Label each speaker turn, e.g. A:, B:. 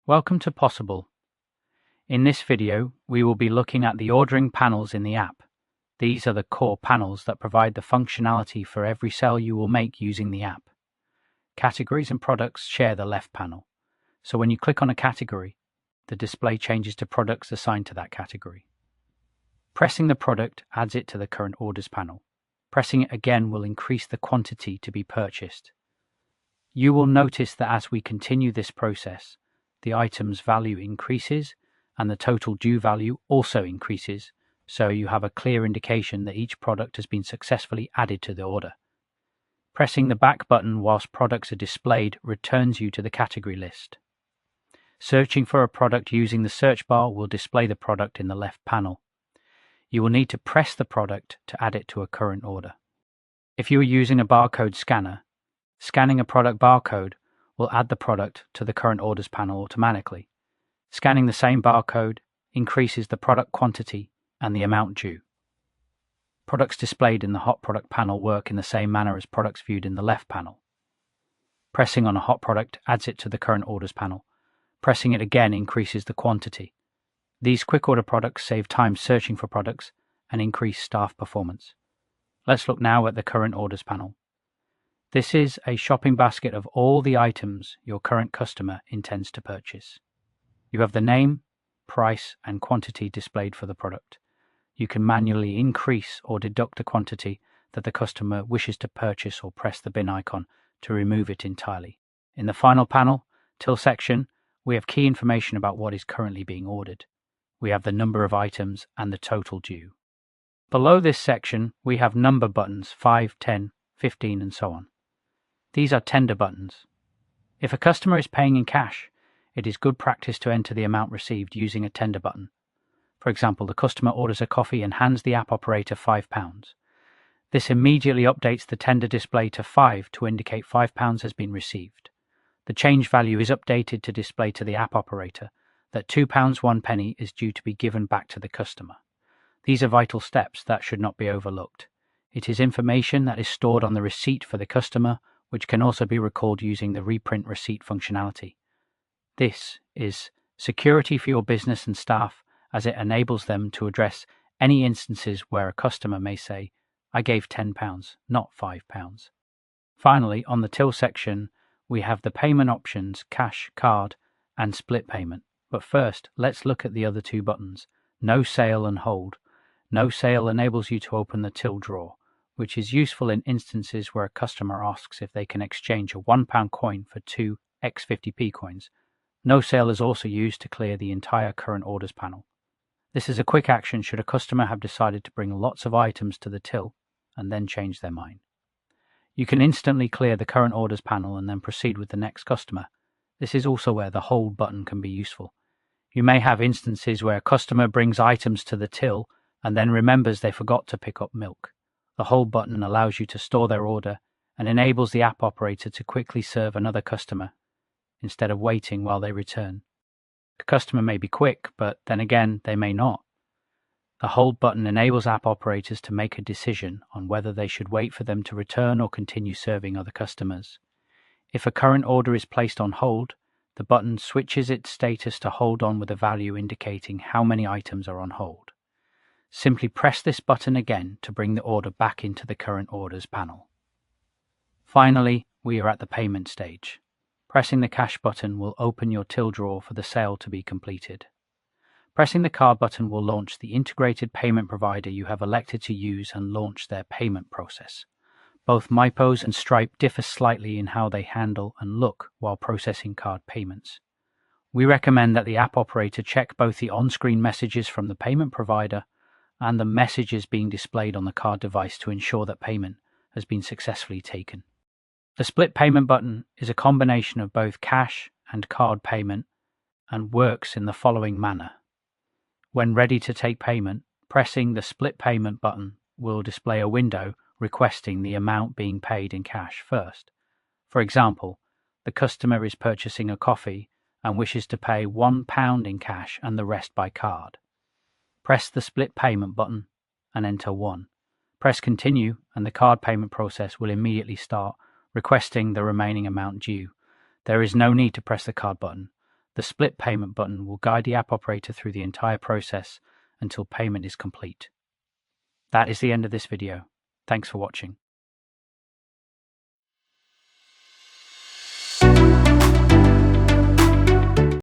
A: Welcome to POSable. In this video, we will be looking at the ordering panels in the app. These are the core panels that provide the functionality for every sale you will make using the app. Categories and products share the left panel. So when you click on a category, the display changes to products assigned to that category. Pressing the product adds it to the current orders panel. Pressing it again will increase the quantity to be purchased. You will notice that as we continue this process, the item's value increases and the total due value also increases, so you have a clear indication that each product has been successfully added to the order. Pressing the back button whilst products are displayed returns you to the category list. Searching for a product using the search bar will display the product in the left panel. You will need to press the product to add it to a current order. If you are using a barcode scanner, scanning a product barcode will add the product to the current orders panel automatically. Scanning the same barcode increases the product quantity and the amount due. Products displayed in the hot product panel work in the same manner as products viewed in the left panel. Pressing on a hot product adds it to the current orders panel. Pressing it again increases the quantity. These quick order products save time searching for products and increase staff performance. Let's look now at the current orders panel. This is a shopping basket of all the items your current customer intends to purchase. You have the name, price, and quantity displayed for the product. You can manually increase or deduct the quantity that the customer wishes to purchase or press the bin icon to remove it entirely. In the final panel, till section, we have key information about what is currently being ordered. We have the number of items and the total due. Below this section, we have number buttons 5, 10, 15, and so on. These are tender buttons. If a customer is paying in cash, it is good practice to enter the amount received using a tender button. For example, the customer orders a coffee and hands the app operator £5. This immediately updates the tender display to 5 to indicate £5 has been received. The change value is updated to display to the app operator that £2 1 penny is due to be given back to the customer. These are vital steps that should not be overlooked. It is information that is stored on the receipt for the customer, which can also be recalled using the reprint receipt functionality. This is security for your business and staff, as it enables them to address any instances where a customer may say, "I gave £10, not £5. Finally, on the till section, we have the payment options, cash, card, and split payment. But first, let's look at the other two buttons, No Sale and Hold. No Sale enables you to open the till drawer, which is useful in instances where a customer asks if they can exchange a £1 coin for two X50p coins. No Sale is also used to clear the entire current orders panel. This is a quick action should a customer have decided to bring lots of items to the till and then change their mind. You can instantly clear the current orders panel and then proceed with the next customer. This is also where the Hold button can be useful. You may have instances where a customer brings items to the till and then remembers they forgot to pick up milk. The Hold button allows you to store their order and enables the app operator to quickly serve another customer instead of waiting while they return. The customer may be quick, but then again, they may not. The Hold button enables app operators to make a decision on whether they should wait for them to return or continue serving other customers. If a current order is placed on hold, the button switches its status to hold on with a value indicating how many items are on hold. Simply press this button again to bring the order back into the current orders panel. Finally, we are at the payment stage. Pressing the cash button will open your till drawer for the sale to be completed. Pressing the card button will launch the integrated payment provider you have elected to use and launch their payment process. Both MyPOS and Stripe differ slightly in how they handle and look while processing card payments. We recommend that the app operator check both the on-screen messages from the payment provider and the messages being displayed on the card device to ensure that payment has been successfully taken. The split payment button is a combination of both cash and card payment and works in the following manner. When ready to take payment, pressing the split payment button will display a window requesting the amount being paid in cash first. For example, the customer is purchasing a coffee and wishes to pay £1 in cash and the rest by card. Press the split payment button and enter 1. Press continue and the card payment process will immediately start, requesting the remaining amount due. There is no need to press the card button. The split payment button will guide the app operator through the entire process until payment is complete. That is the end of this video. Thanks for watching.